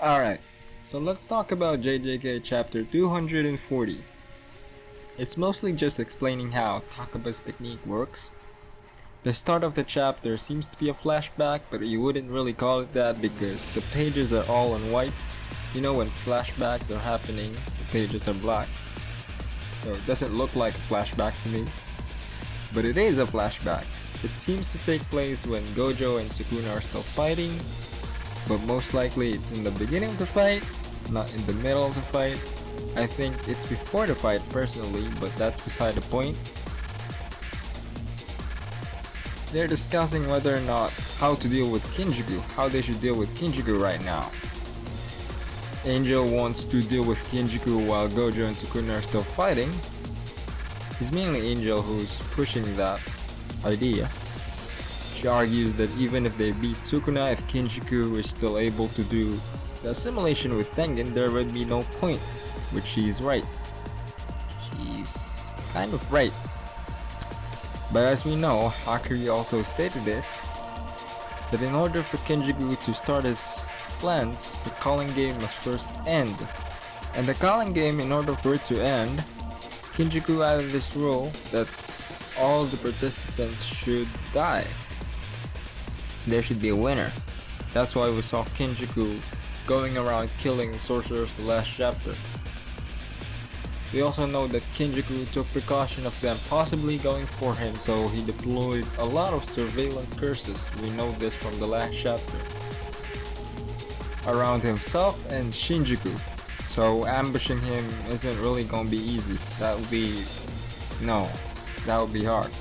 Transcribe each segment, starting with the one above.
Alright, so let's talk about JJK chapter 240. It's mostly just explaining how Takaba's technique works. The start of the chapter seems to be a flashback, but you wouldn't really call it that because the pages are all in white. You know, when flashbacks are happening, the pages are black. So it doesn't look like a flashback to me. But it is a flashback. It seems to take place when Gojo and Sukuna are still fighting, but most likely it's in the beginning of the fight, not in the middle of the fight. I think it's before the fight personally, but that's beside the point. They're discussing whether or not how to deal with Kenjaku, how they should deal with Kenjaku right now. Angel wants to deal with Kenjaku while Gojo and Sukuna are still fighting. It's mainly Angel who's pushing that idea. She argues that even if they beat Sukuna, if Kenjaku is still able to do the assimilation with Tengen, there would be no point, which she's right. She's kind of right. But as we know, Hakuri also stated this, that in order for Kenjaku to start his plans, the calling game must first end. And the calling game, in order for it to end, Kenjaku added this rule that all the participants should die. There should be a winner. That's why we saw Kenjaku going around killing sorcerers the last chapter. We also know that Kenjaku took precaution of them possibly going for him, so he deployed a lot of surveillance curses. We know this from the last chapter. Around himself and Shinjuku. So ambushing him isn't really gonna be easy. That would be hard.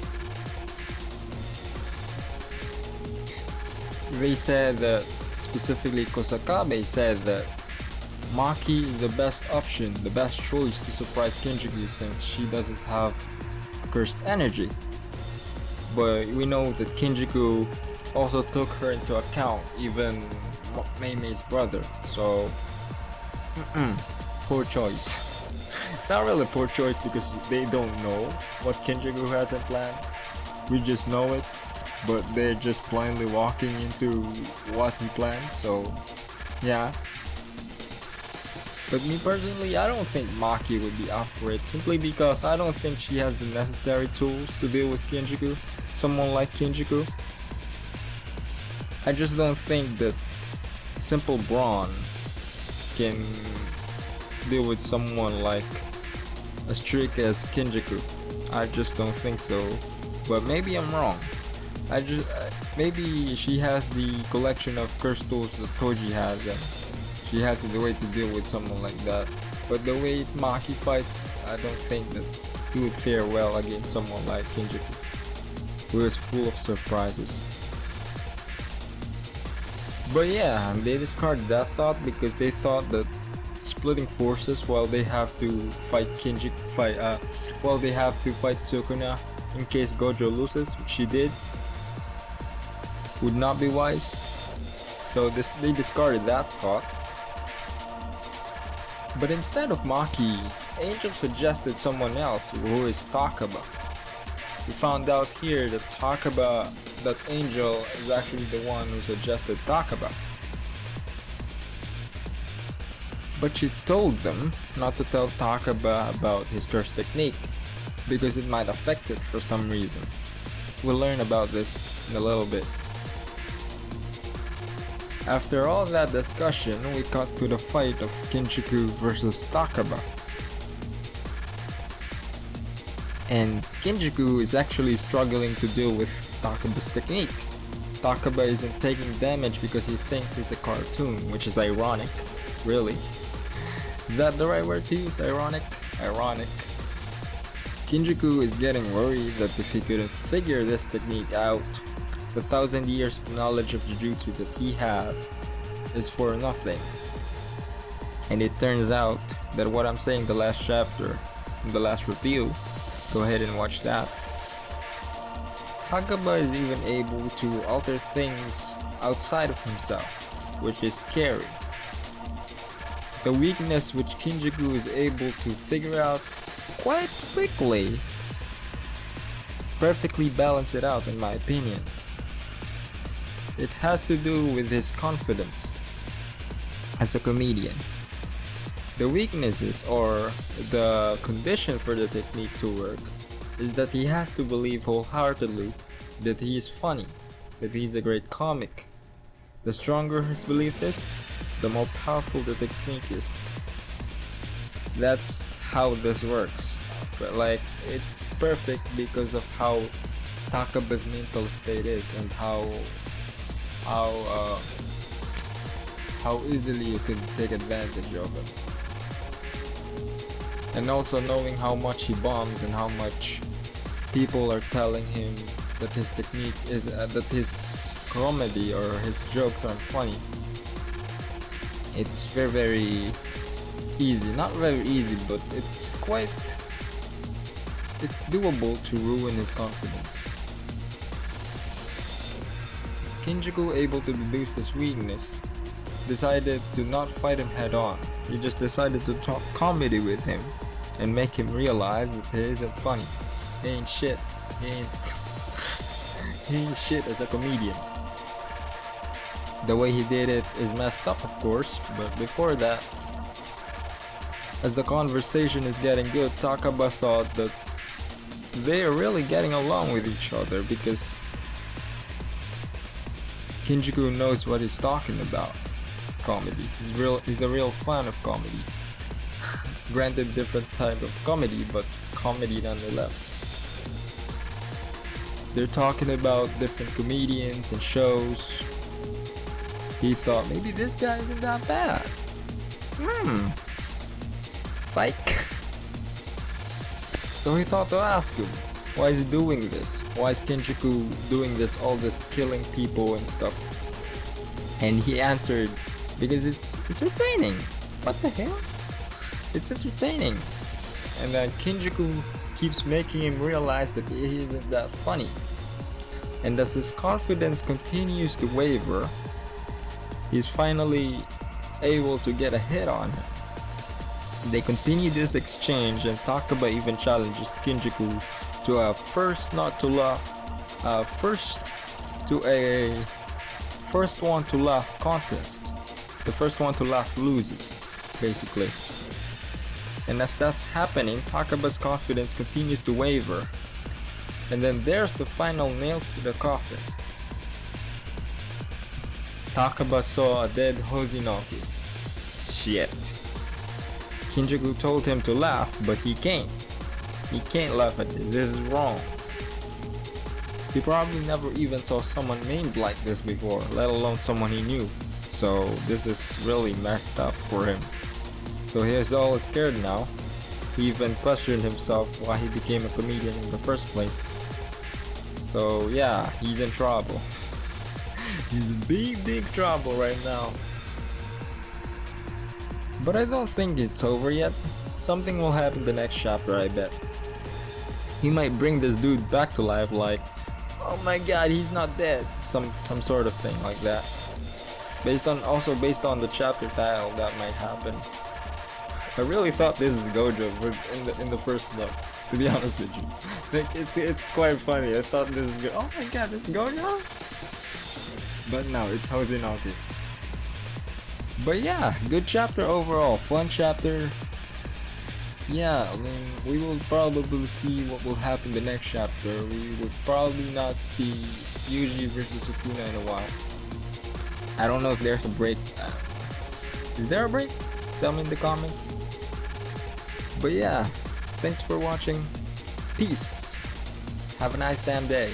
They said that, specifically Kosakabe said that Maki is the best option, the best choice to surprise Kenjaku since she doesn't have cursed energy. But we know that Kenjaku also took her into account, even Meimei's brother, so poor choice. Not really poor choice because they don't know what Kenjaku has in plan. We just know it, but they're just blindly walking into what he plans, so yeah. But me personally, I don't think Maki would be up for it, simply because I don't think she has the necessary tools to deal with Kenjaku, someone like Kenjaku. I just don't think that simple brawn can deal with someone like as trick as Kenjaku. I just don't think so, but maybe I'm wrong. Maybe she has the collection of curse tools that Toji has, and she has the way to deal with someone like that. But the way Maki fights, I don't think that he would fare well against someone like Kenjaku, who is full of surprises. But yeah, they discarded that thought because they thought that splitting forces while they have to fight Sukuna in case Gojo loses, which she did, would not be wise. So they discarded that thought. But instead of Maki, Angel suggested someone else, who is Takaba. We found out here that Angel is actually the one who suggested Takaba. But she told them not to tell Takaba about his curse technique, because it might affect it for some reason. We'll learn about this in a little bit. After all that discussion, we cut to the fight of Kenjaku versus Takaba. And Kenjaku is actually struggling to deal with Takaba's technique. Takaba isn't taking damage because he thinks it's a cartoon, which is ironic, really. Is that the right word to use? Ironic? Ironic. Kenjaku is getting worried that if he couldn't figure this technique out, the 1,000 years of knowledge of Jujutsu that he has is for nothing. And it turns out that what I'm saying the last chapter, in the last review, go ahead and watch that. Takaba is even able to alter things outside of himself, which is scary. The weakness which Kenjaku is able to figure out quite quickly perfectly balance it out, in my opinion. It has to do with his confidence. as a comedian. The weaknesses or the condition for the technique to work is that he has to believe wholeheartedly that he is funny, that he's a great comic. The stronger his belief is, the more powerful the technique is. That's how this works. But like, it's perfect because of how Takaba's mental state is and how how easily you can take advantage of him. And also knowing how much he bombs and how much people are telling him that his technique is that his comedy or his jokes aren't funny. It's very easy, not very easy, but it's doable to ruin his confidence. Kenjaku, able to deduce this weakness, decided to not fight him head on. He just decided to talk comedy with him and make him realize that he isn't funny. He ain't shit. He ain't shit as a comedian. The way he did it is messed up, of course, but before that, as the conversation is getting good, Takaba thought that they are really getting along with each other because Kenjaku knows what he's talking about. Comedy. He's a real fan of comedy. Granted, different type of comedy, but comedy nonetheless. They're talking about different comedians and shows. He thought maybe this guy isn't that bad. Psych. So he thought to ask him, why is he doing this? Why is Kenjaku doing this, all this killing people and stuff? And he answered, because it's entertaining. What the hell? It's entertaining. And then Kenjaku keeps making him realize that he isn't that funny. And as his confidence continues to waver, he's finally able to get a hit on him. They continue this exchange, and Takaba even challenges Kenjaku to a first one to laugh contest. The first one to laugh loses, basically. And as that's happening, Takaba's confidence continues to waver. And then there's the final nail to the coffin. Takaba saw a dead Hosinoki. Shit. Kenjaku told him to laugh, but he can't. He can't laugh at this. This is wrong. He probably never even saw someone named like this before, let alone someone he knew. So this is really messed up for him. So he's all scared now. He even questioned himself why he became a comedian in the first place. So yeah, he's in trouble. He's in big trouble right now. But I don't think it's over yet. Something will happen in the next chapter, I bet. He might bring this dude back to life, like, oh my god, he's not dead. Some sort of thing like that. Based on the chapter title, that might happen. I really thought this is Gojo in the first look, to be honest with you. Like, it's quite funny. I thought this is oh my god, this is Gojo? But no, it's Hosinoki. But yeah, good chapter overall, fun chapter. Yeah, I mean, we will probably see what will happen the next chapter. We would probably not see Yuji versus Sukuna in a while. I don't know if there's a break. Is there a break? Tell me in the comments. But yeah, thanks for watching. Peace. Have a nice damn day.